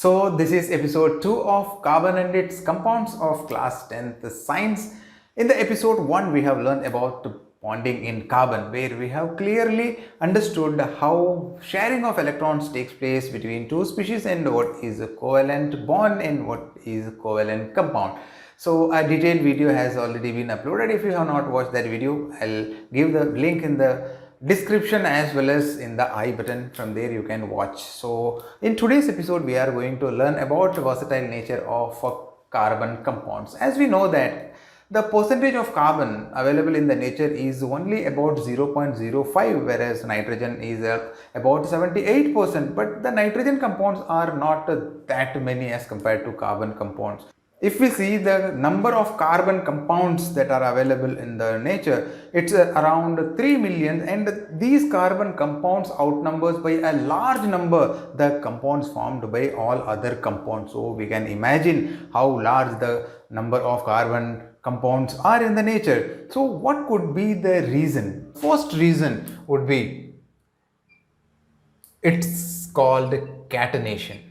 So this is episode 2 of Carbon and its compounds of class 10th science. In the episode 1 we have learned about bonding in carbon, where we have clearly understood how sharing of electrons takes place between two species and what is a covalent bond and what is a covalent compound. So a detailed video has already been uploaded. If you have not watched that video, I'll give the link in the description as well as in the I button. From there you can watch. So in today's episode we are going to learn about the versatile nature of carbon compounds. As we know that the percentage of carbon available in the nature is only about 0.05, whereas nitrogen is about 78%, but the nitrogen compounds are not that many as compared to carbon compounds. If we see the number of carbon compounds that are available in the nature, it's around 3 million, and these carbon compounds outnumbers by a large number the compounds formed by all other compounds. So we can imagine how large the number of carbon compounds are in the nature. So what could be the reason? First reason would be it's called catenation.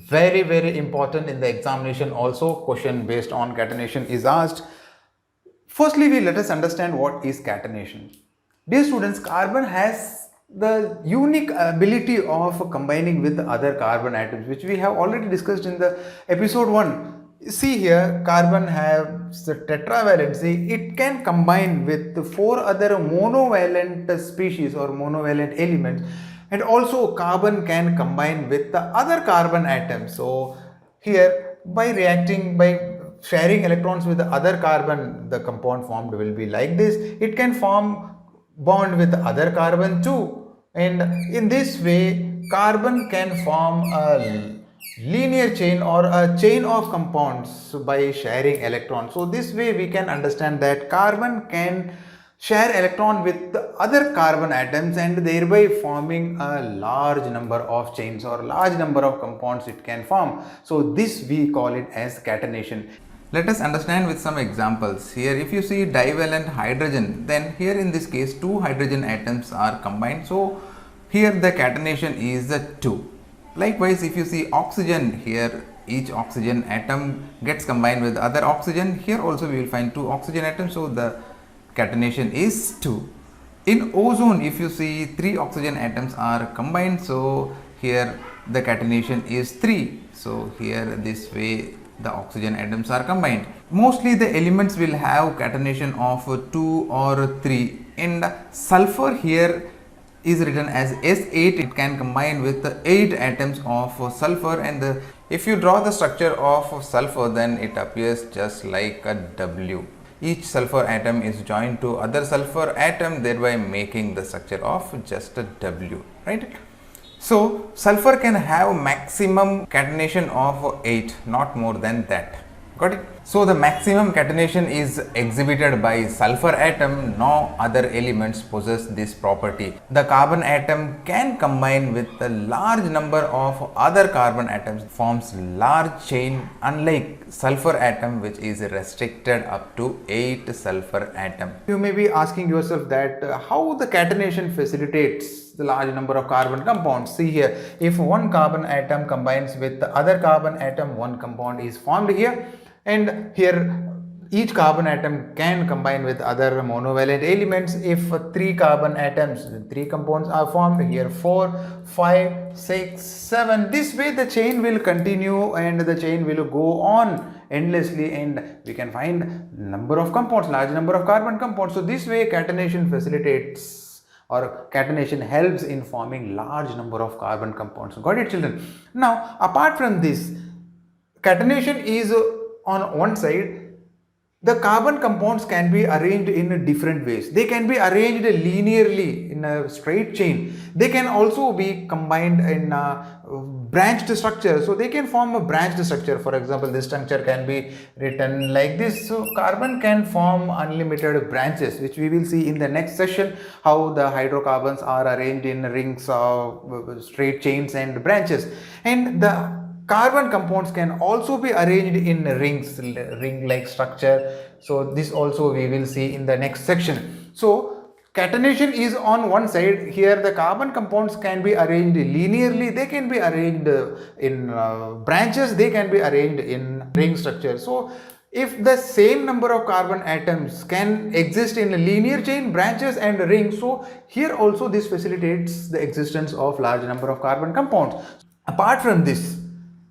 Very important in the examination. Also question based on catenation is asked. Firstly, let us understand what is catenation. Dear students, carbon has the unique ability of combining with other carbon atoms, which we have already discussed in the episode 1. See here, carbon has the tetravalency. It can combine with 4 other monovalent species or monovalent elements, and also carbon can combine with the other carbon atoms. So here, by sharing electrons with the other carbon, the compound formed will be like this. It can form bond with the other carbon too, and in this way carbon can form a linear chain or a chain of compounds by sharing electrons. So this way we can understand that carbon can share electron with the other carbon atoms and thereby forming a large number of chains or large number of compounds it can form. So this we call it as catenation. Let us understand with some examples. Here if you see divalent hydrogen, then here in this case 2 hydrogen atoms are combined. So here the catenation is the 2. Likewise, if you see oxygen, here each oxygen atom gets combined with other oxygen. Here also we will find 2 oxygen atoms, so the catenation is 2. In ozone, if you see 3 oxygen atoms are combined, so here the catenation is 3. So here this way the oxygen atoms are combined. Mostly the elements will have catenation of 2 or 3. And sulfur here is written as S8. It can combine with 8 atoms of sulfur, and if you draw the structure of sulfur, then it appears just like a W. Each sulfur atom is joined to other sulfur atom, thereby making the structure of just a W, right? So sulfur can have maximum catenation of 8, not more than that. Got it? So the maximum catenation is exhibited by sulfur atom. No other elements possess this property. The carbon atom can combine with a large number of other carbon atoms, forms large chain, unlike sulfur atom which is restricted up to 8 sulfur atom. You may be asking yourself that how the catenation facilitates the large number of carbon compounds. See here, if one carbon atom combines with the other carbon atom, one compound is formed here. And here each carbon atom can combine with other monovalent elements. If 3 carbon atoms, 3 compounds are formed, here 4, 5, 6, 7. This way the chain will continue and the chain will go on endlessly, and we can find number of compounds, large number of carbon compounds. So this way catenation facilitates, or catenation helps in forming large number of carbon compounds. Got it, children? Now apart from this, catenation is on one side. The carbon compounds can be arranged in different ways. They can be arranged linearly in a straight chain. They can also be combined in a branched structure. So they can form a branched structure. For example, this structure can be written like this. So carbon can form unlimited branches, which we will see in the next session, how the hydrocarbons are arranged in rings of straight chains and branches. And the carbon compounds can also be arranged in rings, ring-like structure. So this also we will see in the next section. So catenation is on one side. Here the carbon compounds can be arranged linearly, they can be arranged in branches, they can be arranged in ring structure. So if the same number of carbon atoms can exist in a linear chain, branches and rings, so here also this facilitates the existence of large number of carbon compounds. Apart from this,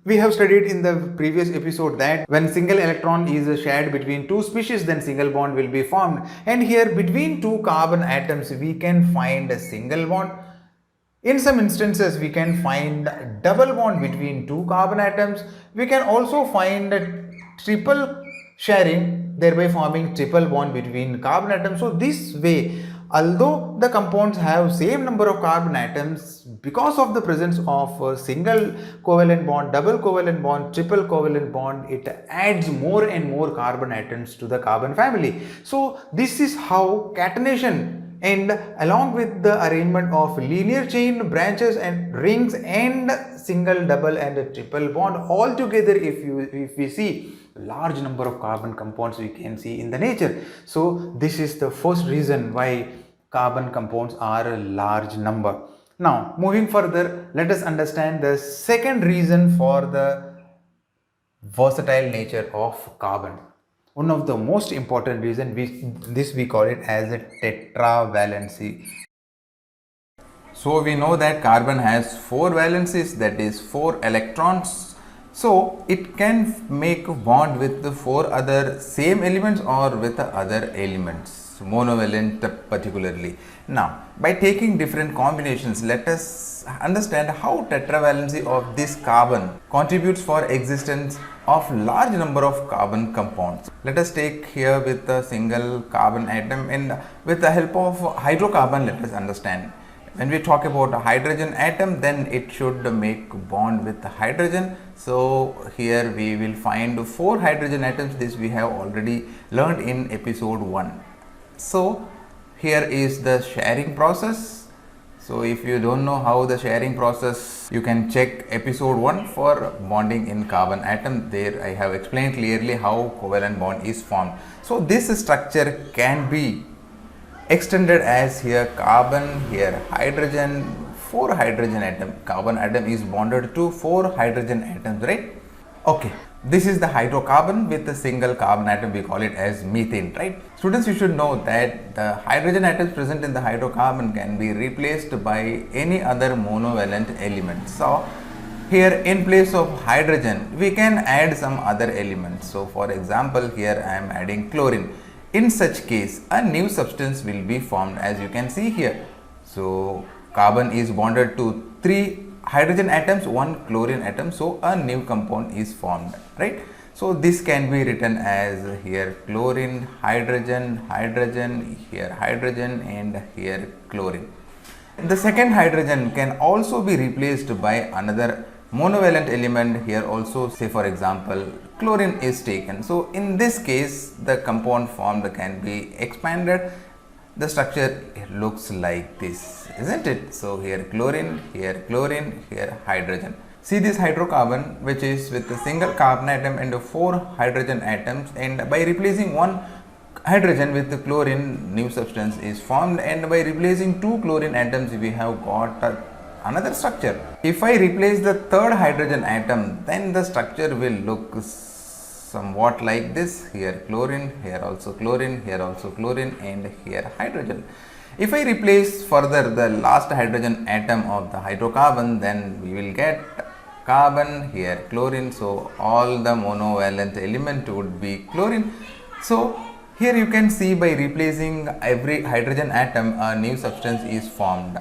we have studied in the previous episode that when single electron is shared between two species, then single bond will be formed. And here between two carbon atoms, we can find a single bond. In some instances, we can find double bond between two carbon atoms. We can also find a triple sharing, thereby forming triple bond between carbon atoms. So this way, although the compounds have same number of carbon atoms, because of the presence of a single covalent bond, double covalent bond, triple covalent bond, it adds more and more carbon atoms to the carbon family. So this is how catenation, and along with the arrangement of linear chain, branches and rings and single, double and triple bond, all together if we see large number of carbon compounds we can see in the nature. So this is the first reason why carbon compounds are a large number. Now moving further, let us understand the second reason for the versatile nature of carbon. One of the most important reason, we call it as a tetravalency. So we know that carbon has 4 valencies, that is 4 electrons. So it can make a bond with the 4 other same elements or with the other elements, monovalent particularly. Now by taking different combinations, let us understand how tetravalency of this carbon contributes for existence of large number of carbon compounds. Let us take here with a single carbon atom, and with the help of hydrocarbon, let us understand. When we talk about a hydrogen atom, then it should make bond with hydrogen. So here we will find 4 hydrogen atoms. This we have already learned in episode 1. So here is the sharing process. So if you don't know how the sharing process, you can check episode 1 for bonding in carbon atom. There I have explained clearly how covalent bond is formed. So this structure can be extended as here carbon, here hydrogen, 4 hydrogen atom. Carbon atom is bonded to 4 hydrogen atoms, right? Okay, this is the hydrocarbon with a single carbon atom, we call it as methane, right? Students, you should know that the hydrogen atoms present in the hydrocarbon can be replaced by any other monovalent element. So here in place of hydrogen, we can add some other elements. So for example, here I am adding chlorine. In such case, a new substance will be formed, as you can see here. So carbon is bonded to 3 hydrogen atoms, 1 chlorine atom, so a new compound is formed, right? So this can be written as here chlorine, hydrogen, hydrogen, here hydrogen and here chlorine. The second hydrogen can also be replaced by another monovalent element. Here also, say for example, chlorine is taken. So in this case, the compound formed can be expanded. The structure looks like this, isn't it? So here chlorine, here hydrogen. See this hydrocarbon, which is with a single carbon atom and 4 hydrogen atoms, and by replacing 1 hydrogen with the chlorine, new substance is formed, and by replacing 2 chlorine atoms, we have got another structure. If I replace the 3rd hydrogen atom, then the structure will look somewhat like this. Here chlorine, here also chlorine, here also chlorine, and here hydrogen. If I replace further the last hydrogen atom of the hydrocarbon, then we will get carbon, here chlorine. So all the monovalent element would be chlorine. So here you can see, by replacing every hydrogen atom, a new substance is formed.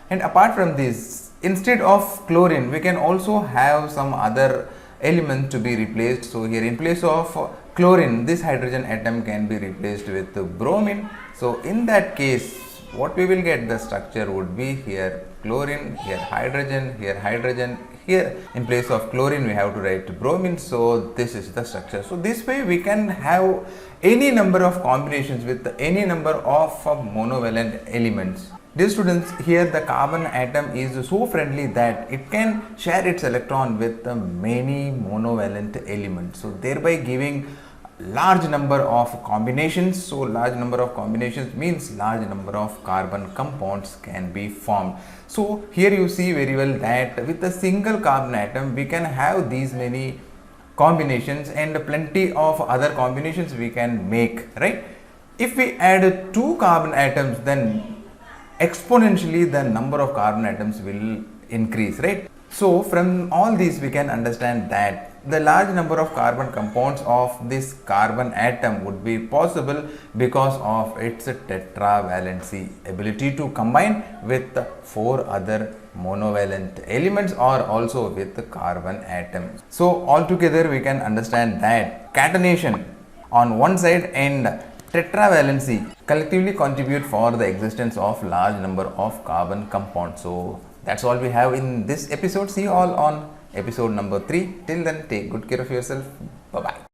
And apart from this, instead of chlorine, we can also have some other element to be replaced. So here in place of chlorine, this hydrogen atom can be replaced with bromine. So in that case, what we will get, the structure would be here chlorine, here hydrogen, here in place of chlorine we have to write bromine. So this is the structure. So this way we can have any number of combinations with any number of monovalent elements. Dear students, here the carbon atom is so friendly that it can share its electron with many monovalent elements, so thereby giving large number of combinations. So large number of combinations means large number of carbon compounds can be formed. So here you see very well that with a single carbon atom we can have these many combinations and plenty of other combinations we can make, right? If we add two carbon atoms, then exponentially the number of carbon atoms will increase, right? So from all these we can understand that the large number of carbon compounds of this carbon atom would be possible because of its tetravalency ability to combine with four other monovalent elements or also with the carbon atom. So altogether we can understand that catenation on one side and tetravalency collectively contribute for the existence of large number of carbon compounds. So that's all we have in this episode. See you all on episode number 3. Till then, take good care of yourself. Bye bye.